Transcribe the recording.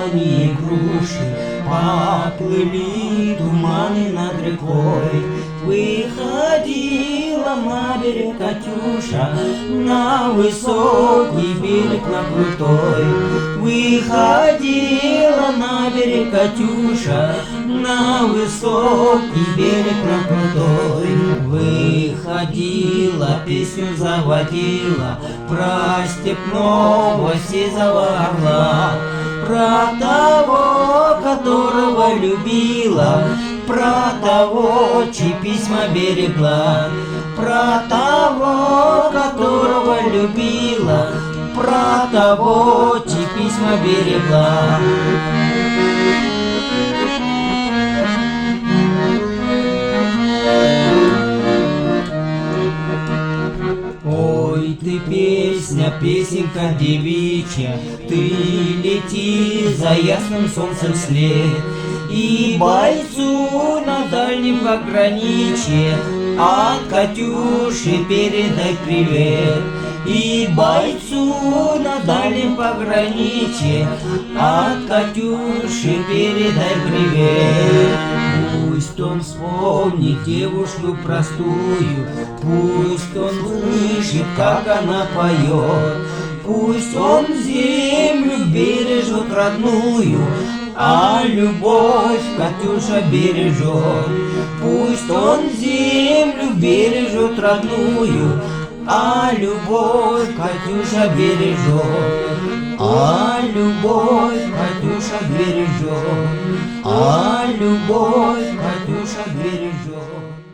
яблони и груши, поплыли туманы над рекой. Выходила на берег Катюша, на высокий берег, на крутой. Выходила на берег Катюша, на высокий берег, на крутой. Выходила, песню заводила про степного сизого орла, про того, которого любила, про того, чьи письма берегла, про того, которого любила, про того, чьи письма берегла. Ой, ты песня, песенка девичья, ты лети за ясным солнцем вслед, и бойцу на дальнем пограничье от Катюши передай привет. И бойцу на дальнем пограничье от Катюши передай привет. Пусть он вспомнит девушку простую, пусть он слышит, как она поет, пусть он землю бережет родную, а любовь Катюша бережет. Пусть он землю бережет родную, а любовь Катюша бережет. А любовь Катюша бережет. А любовь Катюша бережет.